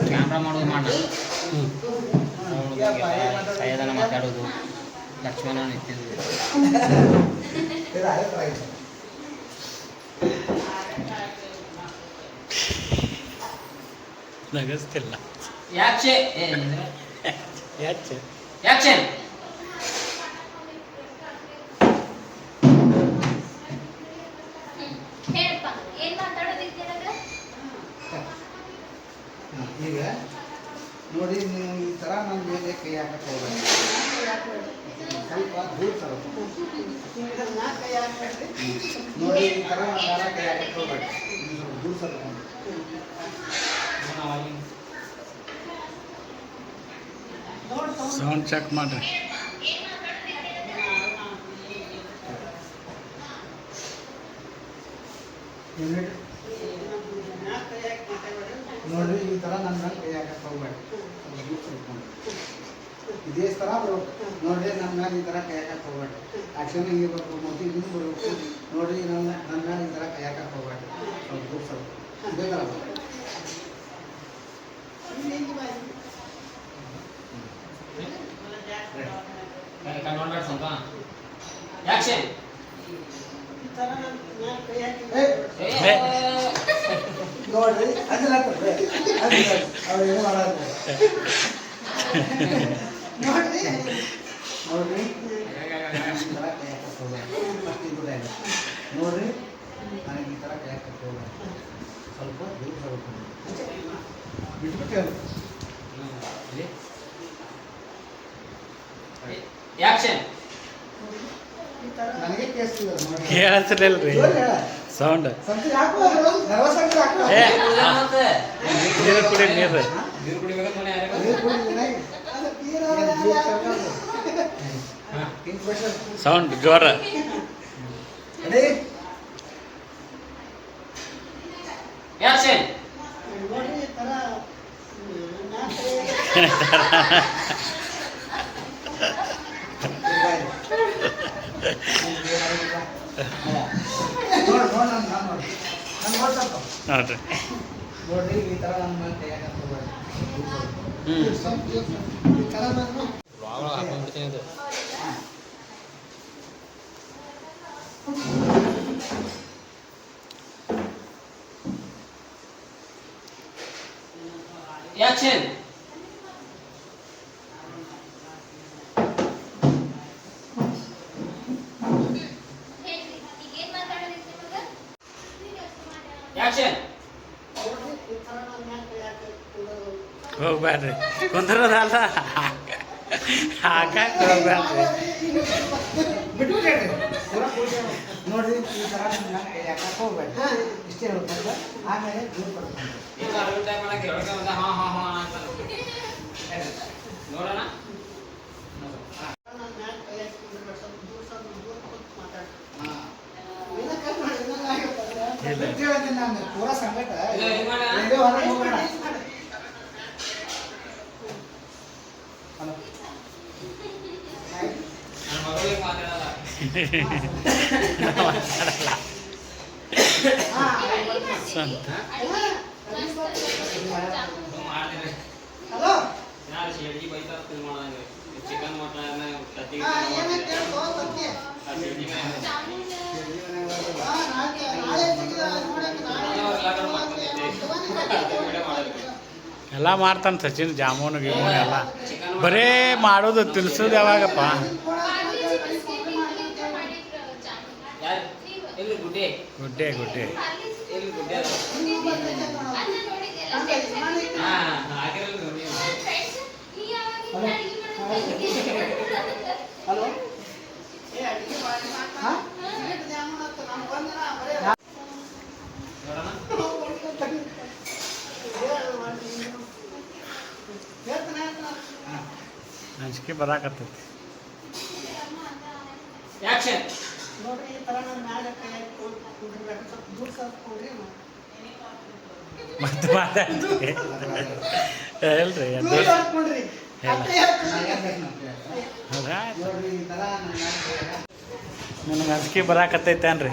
Camera ಮಾಡೋದು ಮಾಡ ಸೈಯದನ ಮಾತಾಡೋದು ಲಕ್ಷ್ಮಣ ನಿಂತಿದ್ದು ನಗಸ್ತಿಲ್ಲ ಯಾಕೆ ಯಾಕೆ ಯಾಕೆ ಈಗ ನೋಡಿ ನೀವು ಈ ಥರ ನನ್ನ ಮೇಲೆ ಕೈ ಹಾಕಕ್ಕೆ ಹೋಗ್ಬೇಡಿ ಸ್ವಲ್ಪ ದೂರ ತರಬೇಕು ನೋಡಿ ಈ ಥರ ನನ್ನ ಕೈ ಹಾಕಕ್ಕೆ ಹೋಗ್ಬೇಡಿ ದೂರ ತರಬೇಕು ಸೌಂಡ್ ಚೆಕ್ ಮಾಡ್ರಿ ನೋಡ್ರಿ ಈ ಥರ ನನ್ನ ಕೈ ಹಾಕಕ್ಕೆ ಹೋಗ್ಬೇಡಿ ಇದೇ ಥರ ನೋಡ್ರಿ ನನ್ನ ಮೇಲೆ ಈ ಥರ ಕೈ ಹಾಕಕ್ಕೆ ಹೋಗ್ಬೇಡಿ ಆ್ಯಕ್ಷನ್ ಹೆಂಗಿರ್ಬೇಕು ಮೊದಲು ಹಿಂಗೆ ಬರಬೇಕು ನೋಡ್ರಿ ನನ್ನ ಮೇಲೆ ಈ ಥರ ಕೈ ಹಾಕಕ್ಕೆ ಹೋಗ್ಬೇಡಿ ಸ್ವಲ್ಪ ದೂರ ಸ್ವಲ್ಪ ಇದೇ ಥರ ಯಾಕೆ ನೋಡ್ರಿ ಅದನ್ನ ಅವ್ರು ಏನು ಮಾಡೋದು ನೋಡ್ರಿ ನೋಡ್ರಿ ನೋಡ್ರಿ ನನಗೆ ಈ ಥರ ಕೈ ಹಾಕಕ್ಕೆ ಹೋಗ್ಬೇಡಿ ಸ್ವಲ್ಪ ದೂರ ಸ್ವಲ್ಪ ಬಿಟ್ಬಿಟ್ಟೆ ಯಾಕೆ ನನಗೆ ಕೇಳಿಸ್ಲಿಲ್ರಿ ಸೌಂಡ್ ನೀರು ಕುಡಿ ನೀರು ನೀರು ಕುಡಿಬೇಕು ಸೌಂಡ್ ಜೋರ ಯಾಕೆ ನೋಡ್ರಿ ನೋಡ್ರಿ ಈ ಥರ ನನ್ನ ಮೇಲೆ ಕೈ ಹಾಕಕ್ಕೆ ಹೋಗ್ಬೇಡಿ ಯಾಕೆ ಯಾಕೆ ಹೋಗ್ಬ್ಯಾಡ್ರಿ ಕುಂದ್ರದಲ್ಲ ಹಾಕಕ್ಕೆ ಹೋಗ್ಬ್ಯಾಡ್ರಿ ನೋಡ್ರಿ ಈ ಥರ ನನ್ನ ಕೈ ಹಾಕಕ್ಕೆ ಹೋಗ್ಬೇಡಿ ಇಷ್ಟೇ ಹೇಳ್ಕೊಂಡು ಆಮೇಲೆ ದೂರ ಪಡ್ಕೊಂಡು ನೋಡೋಣ ನಾನು ಪೂರ ಸಂಗಟ ಸ್ವಂತ ಚಿಕನ್ ಮಟನ್ ಎಲ್ಲ ಮಾಡ್ತಾನೆ ಸಚಿನ್ ಜಾಮೂನು ಗೀಮೂನು ಎಲ್ಲ ಬರೇ ಮಾಡೋದು ತಿನ್ಸೋದು ಯಾವಾಗಪ್ಪ ಗುಡ್ಡೆ ಗುಡ್ಡೆ ಹಲೋ ಅಂಜಿಕೆ ಬರಾಕತ್ತೈತಿ ನೋಡ್ರಿ ಈ ಥರ ನನ್ನ ಮ್ಯಾಲೆ ಕೈ ಹಾಕಿ ಸ್ವಲ್ಪ ದೂರ ಸರ್ಕೊಂಡ್ರಿ ಮತ್ತೆ ಮಾತಾಡ್ತೀವಿ ಹೇಳ್ರಿ ನನಗೆ ಅಂಜಿಕೆ ಬರಾಕತ್ತೈತೇನ್ರಿ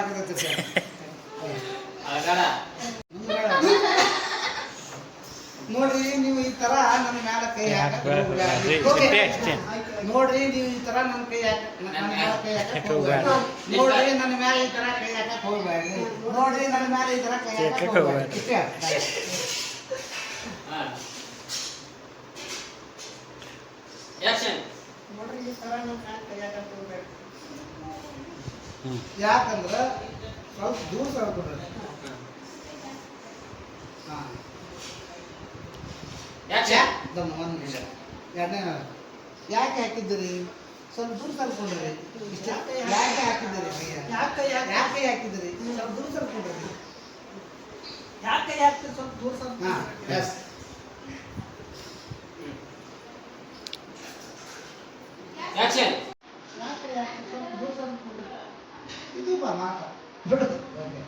ಹಾಕತೈತಿ ಸರ್ ಅಳಗಾಡ ನೋಡ್ರಿ ನೀವು ಈ ತರ ನನ್ನ ಮ್ಯಾಲ ಕೈ ಅಷ್ಟೇ ನೋಡ್ರಿ ನೀವು ಈ ತರ ನನ್ನ ಕೈ ನನ್ನ ಮ್ಯಾಲ ಕೈ ಹಾಕಕ್ ಹೋಗ್ಬೇಡ್ರಿ ನೋಡ್ರಿ ನನ್ನ ಮ್ಯಾಲ ಈ ತರ ಕೈ ಹಾಕಕ್ ಹೋಗ್ಬೇಡ್ರಿ ನೋಡ್ರಿ ನನ್ನ ಮ್ಯಾಲ ಈ ತರ ಕೈ ಹಾಕಕ್ ಹೋಗ್ಬೇಡ್ರಿ ಇಷ್ಟೇ ಆಕ್ಷನ್ ನೋಡ್ರಿ ಈ ತರ ನನ್ನ ಮ್ಯಾಲ ಕೈ ಹಾಕಕ್ ಹೋಗ್ಬೇಡ್ರಿ ಯಾಕಂದ್ರ ಸ್ವಲ್ಪ ದೂರ ಸರ್ಕೊಡ್ರಿ ಹಾ ಆಕ್ಷನ್ ಒಂದು ನಿಮಿಷ ಎರಡನೇ ಯಾಕೆ ಹಾಕಿದ್ದೀರಿ ಸ್ವಲ್ಪ ದೂರ ಸರ್ಕೊಂಡ್ರಿ ಇಷ್ಟ ಯಾಕೆ ಹಾಕಿದ್ದೀರಿ ಯಾಕೆ ಹಾಕಿದ್ದೀರಿ ಸ್ವಲ್ಪ ದೂರ ಸರ್ಕೊಂಡ್ರಿ ಯಾಕೆ ಹಾಕ್ತೀರಿ ಸ್ವಲ್ಪ ದೂರ ಸರ್ ಹಾಂ ಎಸ್ ಆಕ್ಷನ್ ಯಾಕೆ ಹಾಕ್ತೀರಿ ಸ್ವಲ್ಪ ದೂರ ಸರ್ಕೊಂಡ್ರಿ ಇದು ಬಾ ಮಾತ ಬಿಡು ಓಕೆ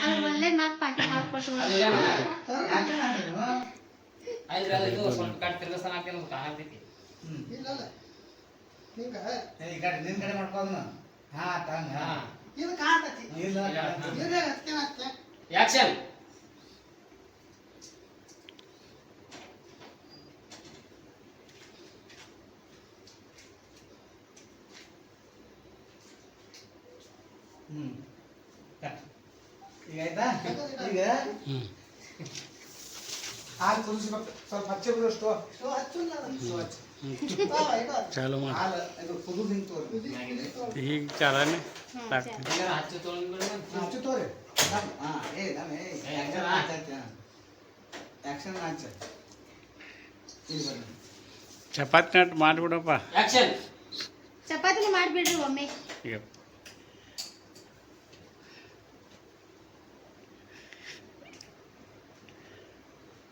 ಅದು ಒಳ್ಳೆ ನಾಲ್ಕು ಪಾಕಿ ಮಾಡ್ಕೊಟ್ಟು ಅದ್ರಲ್ಲಿ ಇದು ಸ್ವಲ್ಪ ಕಟ್ ತಿರ್ಗಸನ ಹಾಕ್ತೀನಿ ಕಾಣತೈತಿ ಇಲ್ಲ ಹಿಂಗ ಈ ಕಡೆ ನಿನ್ನ ಕಡೆ ಮಾಡ್ಕೋದನ ಹಾ ತಂಗ ಹಾ ಇದು ಕಾಣ್ತೈತಿ ಇಲ್ಲ ಇಲ್ಲ. ಇರೇ ಹತ್ಕೆ ಆಕ್ಷನ್ ಈಗ ಆಯ್ತಾ ಈಗ ಹಾಲು ಕುದಿಸ್ಬೇಕು ಸ್ವಲ್ಪ ಹಚ್ಚೆ ಬಿಡೋಷ್ಟು ಚಾಲು ಮಾಡಿ ಹಾಲು ಇದು ಕುದಿದು ಹಿಂಗೆ ತೋರಿ ಈಗ ಚಾಲನೆ ಆಗ್ತದೆ ಎಲ್ಲ ಹಚ್ಚಿ ತೊಗೊಂಡು ಬಿಡು ಹಚ್ಚು ತೋರಿ ಹಾಂ ಆ್ಯಕ್ಷನ್ ಹಚ್ಚ ಇಲ್ಲಿ ಬನ್ನಿ ಚಪಾತಿ ನಟ್ ಮಾಡಿಬಿಡಪ್ಪ ಆಕ್ಷನ್ ಚಪಾತಿನ ಮಾಡಿಬಿಡ್ರಿ ಒಮ್ಮೆ ಈಗ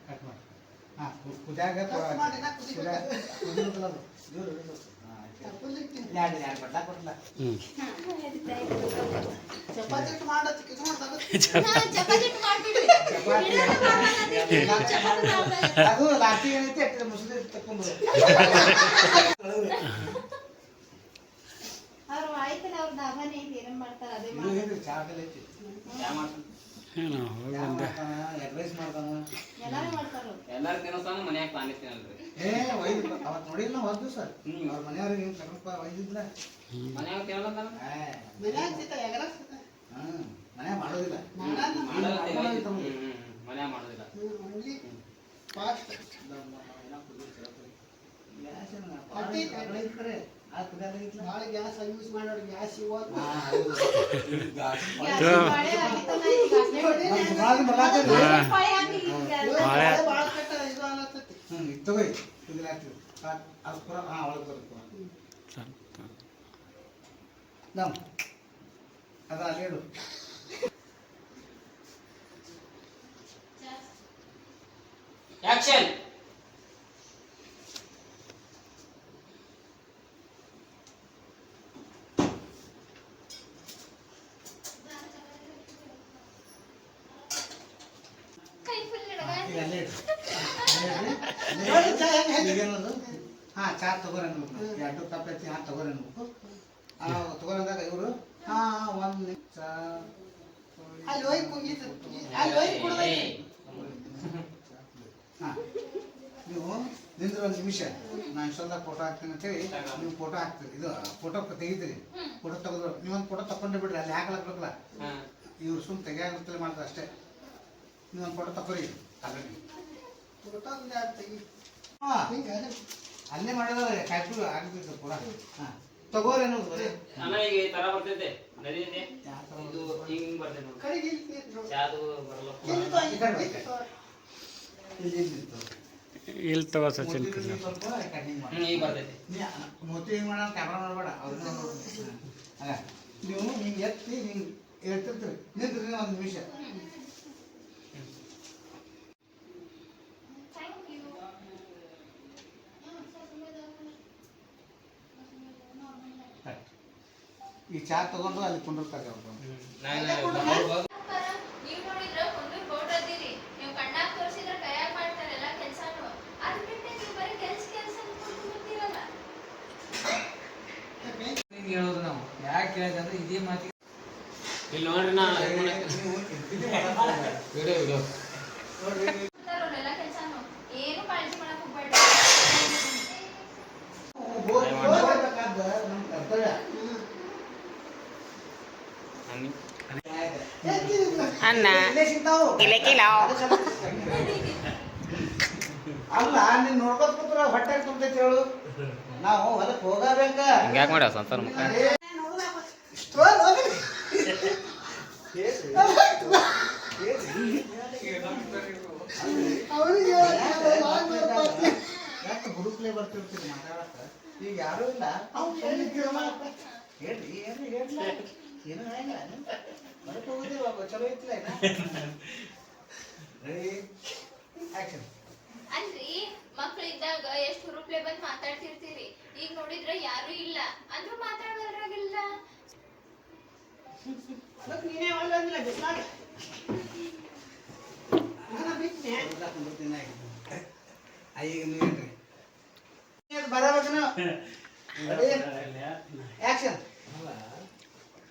ಕಟ್ ಮಾಡಿ ಹಾಂ ಕುದಿಯಾಗ ಎರಡು ಬಡ್ಲ ಕೊಡಲ್ಲ ಚಪಾತಿ ಚಪಾತಿ ಮಾಡಿಬಿಡ್ರಿ ಅದು ಲಾಸ್ಟಿ ಏನೈತಿ ಅಷ್ಟು ಮುಸುಳಿ ತಕ್ಕೊಂಡು ಅವ್ರು ಆಯ್ತಲ್ಲ ಅವ್ರ ದಾಬಾನೇ ಐತಿ ಏನೇನ್ ಮಾಡ್ತಾರ ಅದೇ ಇದು ಮಾಡಿ ಹೇಳಿ ಚಾಕಲ್ ಐತಿ ಯಾ ಮಾಡ್ತಾನ ಏನು ಹೋಗಿ ಯಾವ ಬಂದೆ ಮಾಡ್ತಾನ ಎಗ್ ರೈಸ್ ಮಾಡ್ತಾನ ಎಲ್ಲಾರು ಮಾಡ್ತಾರ ಅವ್ರು. ಎಲ್ಲಾರು ತಿನ್ನೋಸ್ತಾನ ಮನ್ಯಾಗ ತಾನೇ ತಿನ್ನಲ್ರಿ ಏ ಒಯ್ದು ಅವತ್ತು ನೋಡಿಲ್ಲ ನಾವು ಹೋದ್ವಿ ಸರ್ ಅವ್ರ ಮನೆಯವ್ರಿಗೆ ಏನು ಕರ್ಕೊಂಡ್ ಒಯ್ದಿದ್ರ ಮನ್ಯಾಗ ತಿನ್ನಲ್ಲ ಹಾಂ ಮನ್ಯಾಗ ಮಾಡೋದಿಲ್ಲ ಮನ್ಯಾಗ ಮಾಡೋದಿಲ್ಲ ಗ್ಯಾಸ್ ಬಾಳೆ ಆಗಿತ್ತಲ್ಲ, ಈ ಗಾಸ್ನೆ ಹೊಡಿ. ಬಾಳೆ ಹಾಕಿ ಈಗ ಬಾಳೆ ತಗೋಯ್ ಇದ್ರ ಹಾಕ್ತೀವಿ ಅದು ಪೂರ ಹಾಂ ಒಳಗೆ ಬರುತ್ತೆ ನಾವು ಅದು ಅಲ್ಲಿ ಹೇಳು ಆಕ್ಷನ್ ಕೈ ಫುಲ್ ಹಿಡ್ಗ. ಈಗ ಅಲ್ಲೇ ಇಡು. ಈಗೇನದು ಹಾಂ ಚಾ ತಗೋರಿ ಅನ್ಬೇಕು ಎರಡು ಕಪ್ ಐತಿ ಹಾಂ ತಗೋರಿ ಅನ್ಬೇಕು ತಗೋರಂದಾಗ ಇವರು ಹಾಂ ಒಂದು ನಿಮಿಷ ಅಲ್ಲಿ ಹೋಗಿ ಕುಂಗಿತ್ತು ಅಲ್ಲಿ ಹೋಗಿ ಕುಡ್ದೈತಿ ಹಾಂ ನೀವು ನಿಂದ್ರೆ ಒಂದು ನಿಮಿಷ ನಾನು ಇಷ್ಟೊಂದಾಗ ಫೋಟೋ ಹಾಕ್ತೀನಿ ಅಂತೇಳಿ ನೀವು ಫೋಟೋ ಹಾಕ್ತೀರಿ ಇದು ಫೋಟೋ ತೆಗಿತೀರಿ ಫೋಟೋ ತೆಗೆದ್ರು ನೀವೊಂದು ಫೋಟೋ ತಗೊಂಡೇ ಬಿಡ್ರಿ ಅಲ್ಲಿ ಹಾಕ್ಲಕ್ಬೇಕಲ್ಲ ಇವ್ರು ಸುಮ್ಮನೆ ತೆಗಿಯಾಗಿರ್ತಲೇ ಮಾಡ್ತಾರೆ ಅಷ್ಟೇ ನೀವೊಂದು ಫೋಟೋ ತಗೋರಿ ಆಲ್ರೆಡಿ ಹಾಂ ಅಲ್ಲೇ ಮಾಡಿದ್ರೆ ಕಾಯ್ಪುರು ಆಗ್ತಿತ್ತು ಪೂರ ಹಾಂ ತಗೋರಿ ಅನ್ನೋದು ಬರೀ ಅಣ್ಣ ಈಗ ಈ ತರ ಬರ್ತೈತೆ ನಡೀತೈತೆ ಯಾವ ಥರ ಇದು ಹಿಂಗ್ ಬರ್ತೈತೆ ನೋಡಿ. ಕಡೆಗೆ ಚಾದು ಬರಲ್ಲ. ಈ ಕಡೆ ಬಾ, ಈ ಕಡೆ. ಇಲ್ಲಿ ನಿಂತು. ಇಲ್ಲಿ ತಗೋ ಸಚಿನ್ ಮೂತಿ ಹಿಂಗ್ ಸ್ವಲ್ಪ ಈ ಕಡೆ ಹಿಂಗ್ ಮಾಡು. ಈಗ ಬರ್ತೈತಿ. ನೀ ಮೂತಿ ಹಿಂಗ್ ಮಾಡೋಣ ಕ್ಯಾಮ್ರಾ ಮಾಡಬೇಡ ಅವ್ರನ್ನ ಆಗ ನೀವು ಹಿಂಗೆ ಎತ್ತಿ ಹಿಂಗೆ ಎತ್ತಿರ್ತೀರಿ ನಿಂತ್ರಿ ಒಂದು ನಿಮಿಷ ಈ ಚಾ ತಗೊಂಡು ಅಲ್ಲಿ ಕುಂಡಿರ್ತಾರೆ ಅವ್ರು ನೀವ್ ನೋಡಿದ್ರ ಒಂದು ಬೋರ್ಡ್ ಅದಿರಿ ನೀವು ಕಣ್ಣಾಗ ತೋರಿಸಿದ್ರ ಕೈಯಾಗ ಮಾಡ್ತಾರೆ ಎಲ್ಲ ಕೆಲ್ಸಾನು ಅದ್ ಬಿಟ್ಟೆ ನೀವು ಬರೀ ಕೆಲ್ಸ ಅನ್ಕೊಂಡು ಬರ್ತೀರಲ್ಲ. ಹಿಂಗೆ ಹೇಳೋದು ನಾವು ಯಾಕೆ ಹೇಳಿದ್ರೆ ಇದೇ ಮಾತಿಗೆ ಇಲ್ಲಿ ನೋಡ್ರಿ ನಾ ವಿಡಿಯೋ ಅವ್ರೆಲ್ಲ ಕೆಲ್ಸಾನು ಏನು ಕಾಳಜಿ ಮಾಡಕ್ ಹೋಗ್ಬೇಡ. ನಮ್ಮ ಕರ್ತವ್ಯ ಅನ್ನ ಇಲ್ಲೇ ಸಿಗ್ತಾವು. ಅಲ್ಲ ನೀನ್ ನೋಡ್ಕೊತ ಕೂತ್ರ ಹೊಟ್ಟೆ ತುಂಬತೈತಿ ಹೇಳು ನಾವು ಹೊಲಕ್ಕೆ ಹೋಗಬೇಕ ಹಂಗ್ಯಾಕ್ ಮಾಡ್ಯಾವ ಸಂತಾನ ಮುಖ ಯಾಕೆ ಹುಡುಕ್ಲೆ ಬರ್ತಿರ್ತೀರಿ ಮಾತಾಡಕ್ಕ ಈಗ ಯಾರು ಇಲ್ಲ ಹೇಳ್ರಿ ಏನು ಹೇಳ್ಲ ಏನು ಹೇಳ ಹೊರಗೆ ಹೋಗುದಿಲ್ಲ ಚಲೋ ಐತಿಲ್ಲ ರೆಡಿ ಆಕ್ಷನ್ ಅಲ್ರಿ ಮಕ್ಳಿದ್ದಾಗ ಎಷ್ಟು ಹುರುಪ್ಲೆ ಬಂದ್ ಮಾತಾಡ್ತಿರ್ತೀರಿ ಈಗ ನೋಡಿದ್ರ ಯಾರು ಇಲ್ಲ ಅಂದ್ರೂ ಮಾತಾಡೋದ್ರಾಗಿಲ್ಲ. ನೀನೇ ಒಳ್ಳೆ ಬಿಸ್ಲಾಗ ಈಗ ನೀವೇನ್ರಿ ಬರಬೇಕನ ಆಕ್ಷನ್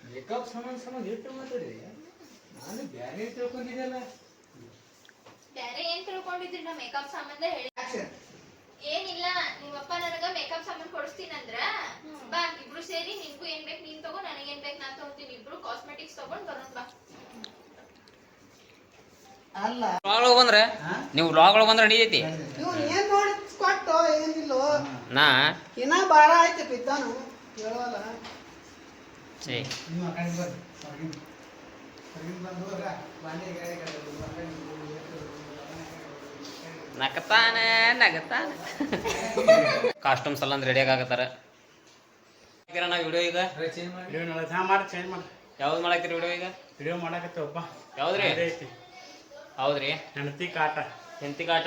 ಮೇಕಪ್ ಸಂಬಂಧ ಇಟ್ಟು ಮಾತಾಡಿ ನಾನು ಬ್ಯಾರೆ ತಿಳ್ಕೊಂಡಿದ್ದಲ್ಲ. ಬೇರೆ ಏನ್ ತಿಳ್ಕೊಂಡಿದ್ರಿ ನಾ ಮೇಕಪ್ ಸಂಬಂಧ ಹೇಳಿ ಆಕ್ಷನ್ ಏನಿಲ್ಲ ನಿಮ್ಮಪ್ಪ ನನಗ ಮೇಕಪ್ ಸಾಮಾನ್ ಕೊಡಿಸ್ತೀನಂದ್ರ ಬಾ ಇಬ್ರು ಸೇರಿ ನಿನ್ಗೂ ಏನ್ ಬೇಕು ನೀನ್ ತಗೋ ನನಗೇನ್ ಬೇಕು ನಾನ್ ತಗೋತೀನಿ ಇಬ್ರು ಕಾಸ್ಮೆಟಿಕ್ಸ್ ತಗೊಂಡ್ ಬರೋಣ ಬಾ. ಅಲ್ಲ ವ್ಲಾಗ್ಗಳು ಬಂದ್ರೆ ನೀವು ವ್ಲಾಗ್ಗಳು ಬಂದ್ರೆ ನಡೀತೈತಿ. ಇವ್ರು ಏನ್ ನೋಡಿ ಕೊಟ್ಟು ಏನಿಲ್ಲೋ ನಾ ಇನ್ನ ಬಾಳ ಆಯ್ತು ಬಿದ್ದಾನು ಹೇಳೋಲ್ಲ. ಛೇ ನೀವು ಆ ಕಡೆ ಬರ್ರಿ ಹೊರಗಿಂದ ಹೊರಗಿಂದ ಬಂದು ಬಾಂಡೆ ಗಾಡಿ ನಗತಾನ ಕಾಸ್ಟ್ಯೂಮ್ಸ್ ಎಲ್ಲ ರೆಡಿ ಆಗತ್ತಾರ ನಾ ವಿಡಿಯೋ ಈಗ ಚೇಂಜ್ ಮಾಡಿ ವಿಡಿಯೋ ನೋಡೋದು ಹಾಂ ಮಾಡಿ ಚೇಂಜ್ ಮಾಡಿ ಯಾವ್ದು ಮಾಡಾಕ್ತಿರಿ ವಿಡಿಯೋ ಈಗ ವಿಡಿಯೋ ಮಾಡಾಕತ್ತೇವಪ್ಪ ಯಾವ್ದ್ರಿ ಅದೇ ಐತಿ ಹೌದ್ರಿ ಹೆಂಡತಿ ಕಾಟ ಹೆಂಡತಿ ಕಾಟ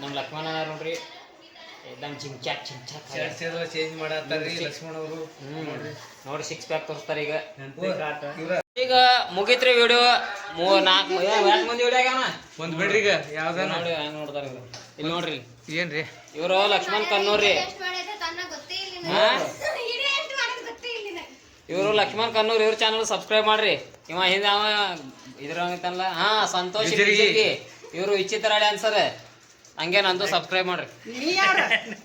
ನಮ್ಮ ಲಕ್ಷ್ಮಣ ನೋಡ್ರಿ एकदम ಚಿಂಚಾಕ್ ಶರ್ಟ್ಸ್ ಎಲ್ಲ ಚೇಂಜ್ ಮಾಡತ್ತಾರ್ರಿ ಲಕ್ಷ್ಮಣ ಅವರು. ನೋಡಿ 6 ಪ್ಯಾಕ್ ತೋರಿಸ್ತಾರ ಈಗ ಹೆಂಡತಿ ಕಾಟ ಈಗ ಮುಗಿತ್ರಿ ವಿಡಿಯೋ 4 ಮಂದಿ ವಿಡಿಯೋ ಆಗ್ಯಾನ ಒಂದ್ ಬಿಡ್ರಿ ಈಗ ಯಾವ್ದಾನ ನೋಡಿ ಹೆಂಗ್ ನೋಡ್ತಾರ ಇವ್ರು. ಇಲ್ಲಿ ನೋಡ್ರಿ ಏನ್ರಿ ಇವರು ಲಕ್ಷ್ಮಣ್ ಕನ್ನೂರ್ರಿ ಎಷ್ಟು ಮಾಡಿದ್ರೆ ತನ್ನ ಗೊತ್ತೇ ಇಲ್ಲ ಹಾ? ಇಡೀ ಎಷ್ಟು ಮಾಡಿದ್ರೆ ಗೊತ್ತೇ ಇಲ್ಲ ಇವರು ಲಕ್ಷ್ಮಣ್ ಕನ್ನೂರ್ ಇವ್ರ ಚಾನಲ್ ಸಬ್ಸ್ಕ್ರೈಬ್ ಮಾಡ್ರಿ. ಇವ ಹಿಂದೆ ಅವ ಇದ್ರಂಗತ್ತಲ್ಲ ಹಾ ಸಂತೋಷ್ ಇವರು ವಿಚಿತ್ರ ಡ್ಯಾನ್ಸರ್ ಹಂಗೆ ನಂದು ಸಬ್ಸ್ಕ್ರೈಬ್ ಮಾಡ್ರಿ. ನೀ ಯಾರ